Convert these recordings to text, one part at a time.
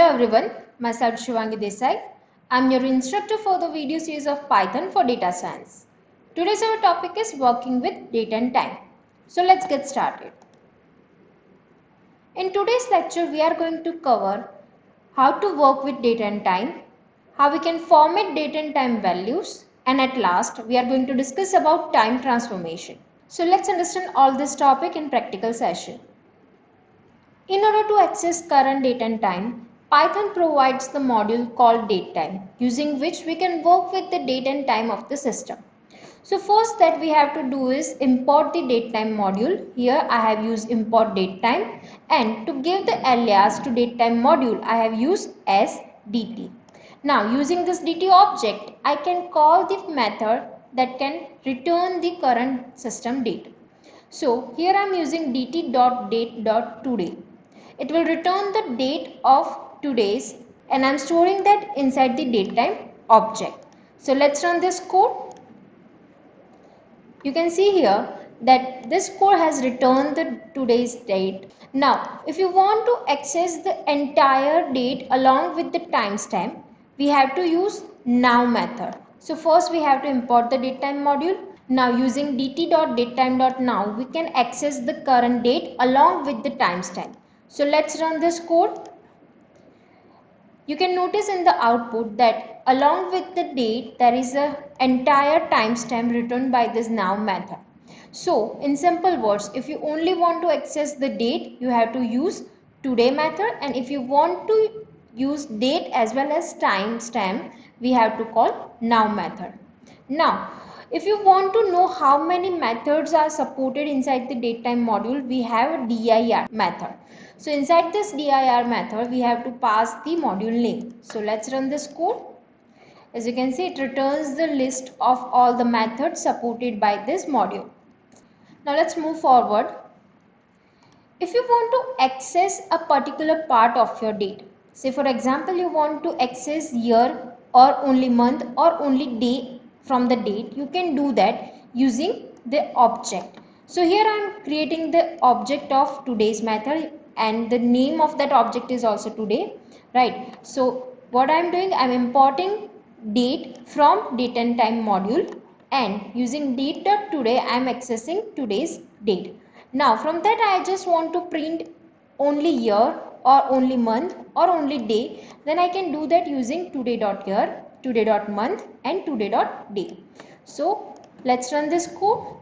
Hello everyone, myself Shivangi Desai. I am your instructor for the video series of Python for data science. Today's our topic is working with date and time. So let's get started. In today's lecture, we are going to cover how to work with date and time, how we can format date and time values, and at last we are going to discuss about time transformation. So let's understand all this topic in practical session. In order to access current date and time, Python provides the module called datetime, using which we can work with the date and time of the system. So first that we have to do is import the datetime module. Here I have used import datetime, and to give the alias to datetime module I have used as dt. Now using this dt object I can call the method that can return the current system date. So here I am using dt.date.today. It will return the date of today's, and I am storing that inside the datetime object. So let's run this code. You can see here that this code has returned the today's date. Now if you want to access the entire date along with the timestamp, we have to use now method. So first we have to import the datetime module. Now using dt.datetime.now we can access the current date along with the timestamp. So let's run this code. You can notice in the output that along with the date there is a entire timestamp returned by this now method. So in simple words, if you only want to access the date, you have to use today method, and if you want to use date as well as timestamp, we have to call now method. Now if you want to know how many methods are supported inside the datetime module, we have a dir method. So inside this dir method we have to pass the module name. So let's run this code. As you can see, it returns the list of all the methods supported by this module. Now let's move forward. If you want to access a particular part of your date, say for example you want to access year or only month or only day from the date, you can do that using the object. So here I am creating the object of today's method, and the name of that object is also today, right? So what I am doing, I am importing date from date and time module, and using date.today I am accessing today's date. Now from that I just want to print only year or only month or only day, then I can do that using today.year, today.month and today.day. So let's run this code.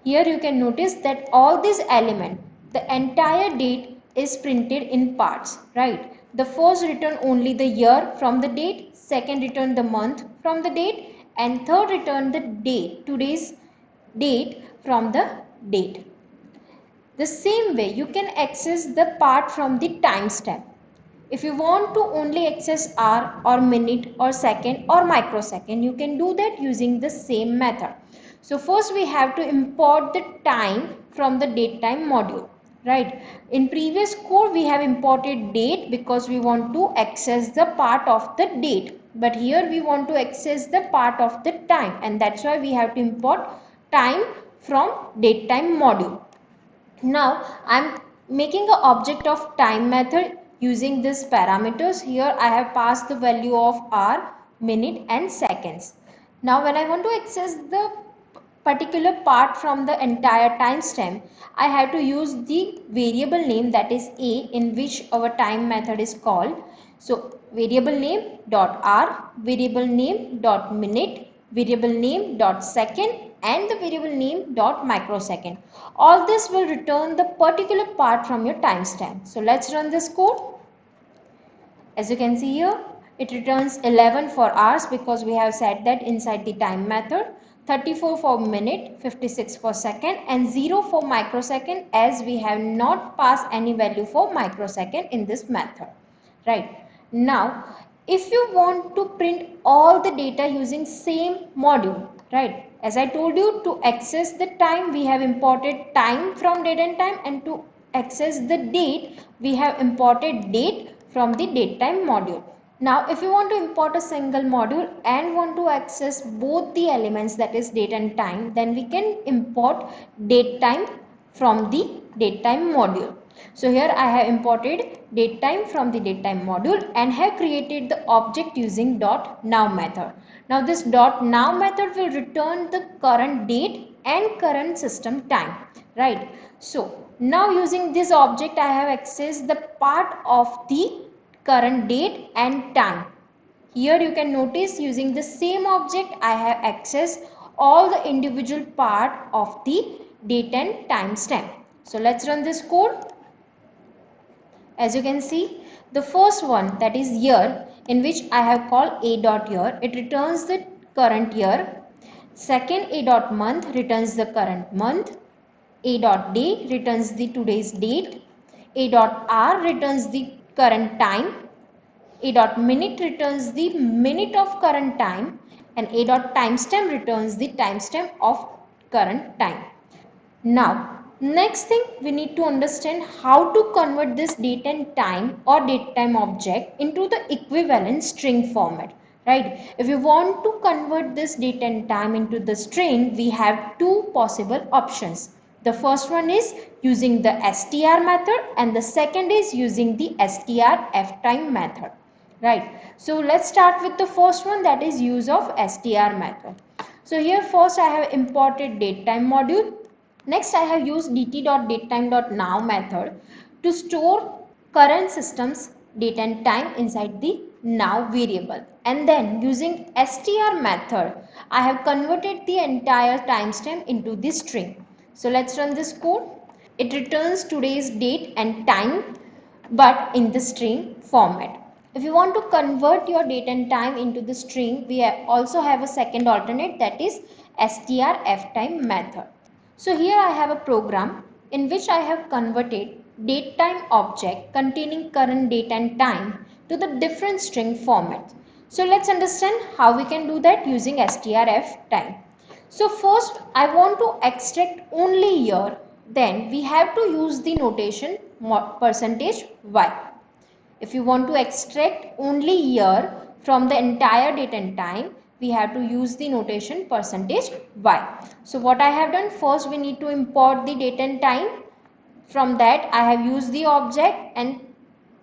Here you can notice that all these elements, the entire date is printed in parts, right? The first return only the year from the date, second return the month from the date, and third return the date, today's date from the date. The same way you can access the part from the timestamp. If you want to only access hour or minute or second or microsecond, you can do that using the same method. So first we have to import the time from the datetime module, right? In previous code we have imported date because we want to access the part of the date, but here we want to access the part of the time, and that's why we have to import time from datetime module. Now I'm making an object of time method using these parameters. Here I have passed the value of hour, minute and seconds. Now when I want to access the particular part from the entire timestamp, I have to use the variable name, that is a, in which our time method is called. So variable name dot hour, variable name dot minute, variable name dot second and the variable name dot microsecond. All this will return the particular part from your timestamp. So let's run this code. As you can see here, it returns 11 for hours because we have set that inside the time method, 34 for minute, 56 for second and 0 for microsecond, as we have not passed any value for microsecond in this method, right? Now if you want to print all the data using same module, right, as I told you, to access the time we have imported time from date and time, and to access the date we have imported date from the datetime module. Now if you want to import a single module and want to access both the elements, that is date and time, then we can import datetime from the datetime module. So here I have imported datetime from the datetime module and have created the object using .now method. Now this .now method will return the current date and current system time, right? So now using this object I have accessed the part of the current date and time. Here you can notice using the same object I have accessed all the individual part of the date and time stamp. So let's run this code. As you can see, the first one, that is year, in which I have called a dot year, it returns the current year. Second, a dot month returns the current month. A dot day returns the today's date. A dot hour returns the current time. A dot minute returns the minute of current time, and a dot timestamp returns the timestamp of current time. Now, next thing we need to understand how to convert this date and time or date time object into the equivalent string format, right? If you want to convert this date and time into the string, we have two possible options. The first one is using the str method and the second is using the strftime method, right? So let's start with the first one, that is use of str method. So here first I have imported datetime module. Next, I have used dt.datetime.now method to store current system's date and time inside the now variable. And then using str method, I have converted the entire timestamp into the string. So let's run this code. It returns today's date and time but in the string format. If you want to convert your date and time into the string, we also have a second alternate, that is strftime method. So here I have a program in which I have converted datetime object containing current date and time to the different string format. So let's understand how we can do that using strftime. So first I want to extract only year, then we have to use the notation %y. If you want to extract only year from the entire date and time, we have to use the notation %y. So what I have done, first we need to import the date and time. From that I have used the object and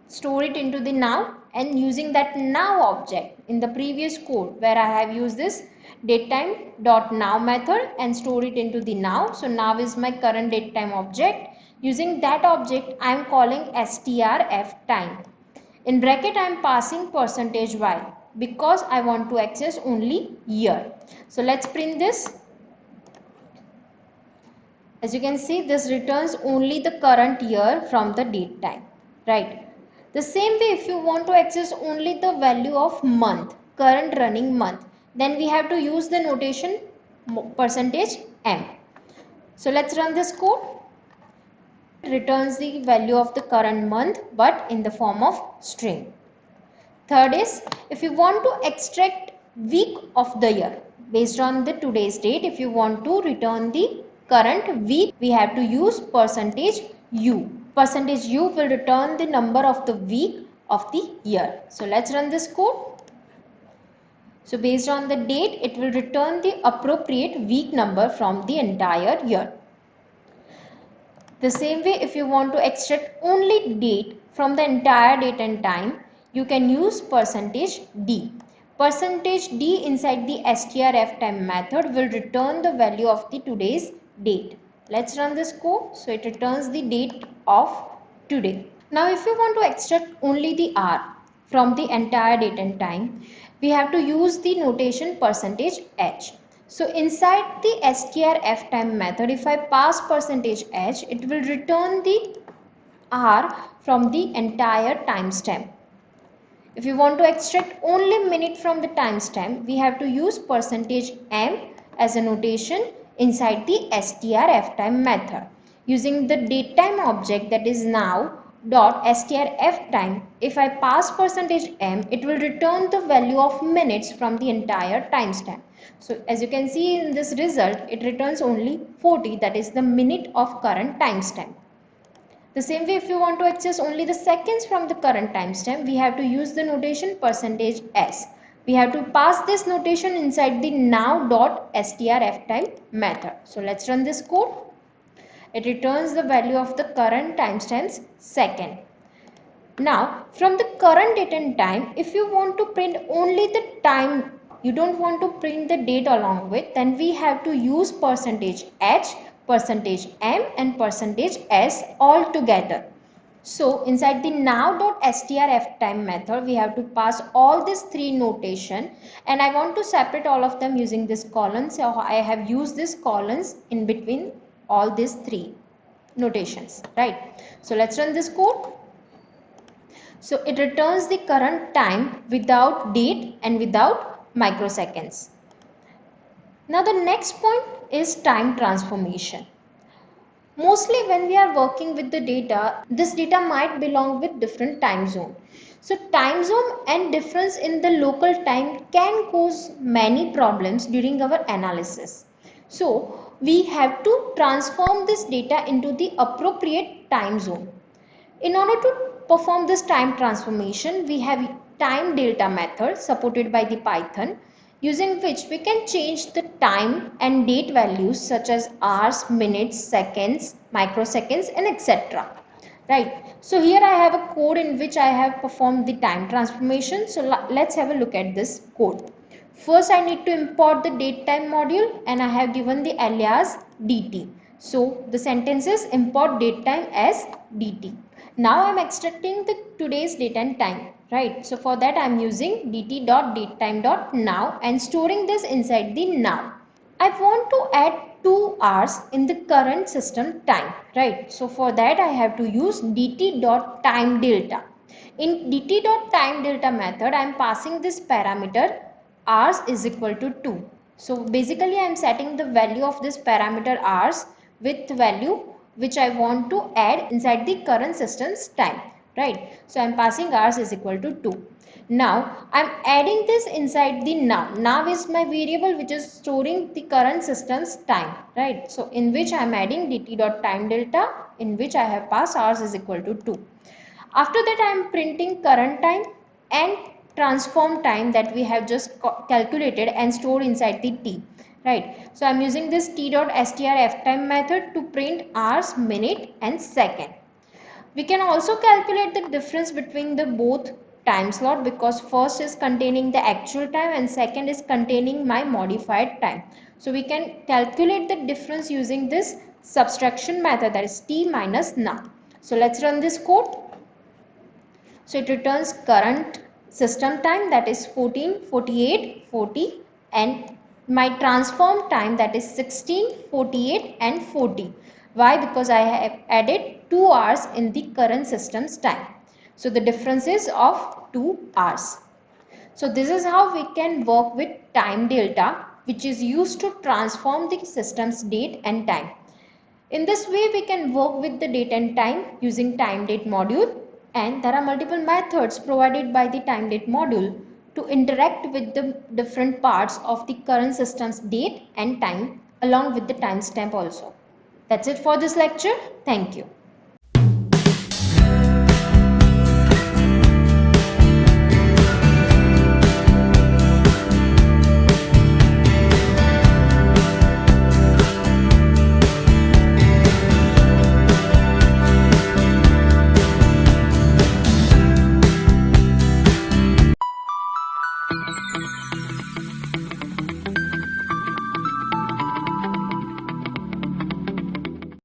store it into the now, and using that now object in the previous code where I have used this datetime.now method and store it into the now. So now is my current datetime object. Using that object I am calling strftime. In bracket I am passing %y because I want to access only year. So let's print this. As you can see, this returns only the current year from the date time, right? The same way, if you want to access only the value of month, current running month, then we have to use the notation %m. So let's run this code. It returns the value of the current month but in the form of string. Third is, if you want to extract week of the year based on the today's date, if you want to return the current week, we have to use %u. %u will return the number of the week of the year. So let's run this code. So based on the date, it will return the appropriate week number from the entire year. The same way, if you want to extract only date from the entire date and time, you can use %d. %d inside the strftime method will return the value of the today's date. Let's run this code. So it returns the date of today. Now if you want to extract only the hour from the entire date and time, we have to use the notation %h. So inside the strftime method, if I pass %h, it will return the hour from the entire timestamp. If you want to extract only minute from the timestamp, we have to use %m as a notation inside the strftime method. Using the datetime object, that is now dot strftime, if I pass %m, it will return the value of minutes from the entire timestamp. So as you can see in this result, it returns only 40, that is the minute of current timestamp. The same way, if you want to access only the seconds from the current timestamp, we have to use the notation %s. We have to pass this notation inside the now.strftime method. So let's run this code. It returns the value of the current timestamps second. Now from the current date and time, if you want to print only the time, you don't want to print the date along with, then we have to use %h, %m and %s all together. So inside the now.strftime method, we have to pass all these three notation, and I want to separate all of them using this colon. So I have used this colons in between all these three notations, right? So let's run this code. So it returns the current time without date and without microseconds. Now the next point is time transformation. Mostly when we are working with the data, this data might belong with different time zone. So time zone and difference in the local time can cause many problems during our analysis. So we have to transform this data into the appropriate time zone. In order to perform this time transformation, we have time delta method supported by the Python, using which we can change the time and date values such as hours, minutes, seconds, microseconds and etc. Right. So here I have a code in which I have performed the time transformation. So let's have a look at this code. First I need to import the datetime module, and I have given the alias dt. So the sentence is import datetime as dt. Now I am extracting the today's date and time, right? So for that I am using dt.datetime.now and storing this inside the now. I want to add 2 hours in the current system time, right? So for that I have to use dt.timeDelta. In dt.timeDelta method, I am passing this parameter hours is equal to 2. So basically I am setting the value of this parameter hours with value which I want to add inside the current system's time, right? So I am passing hours is equal to 2. Now I am adding this inside the now. Now is my variable which is storing the current system's time, right? So in which I am adding dt.timeDelta, in which I have passed hours is equal to 2. After that I am printing current time and transform time that we have just calculated and stored inside the t, right? So I am using this t.strftime method to print hours, minute and second. We can also calculate the difference between the both time slot, because first is containing the actual time and second is containing my modified time. So we can calculate the difference using this subtraction method, that is t minus now. So let's run this code. So it returns current system time, that is 14, 48, 40, and my transform time, that is 16, 48 and 40. Why? Because I have added 2 hours in the current system's time. So the difference is of 2 hours. So this is how we can work with time delta, which is used to transform the system's date and time. In this way we can work with the date and time using time date module, and there are multiple methods provided by the time date module to interact with the different parts of the current system's date and time along with the timestamp also. That's it for this lecture. Thank you.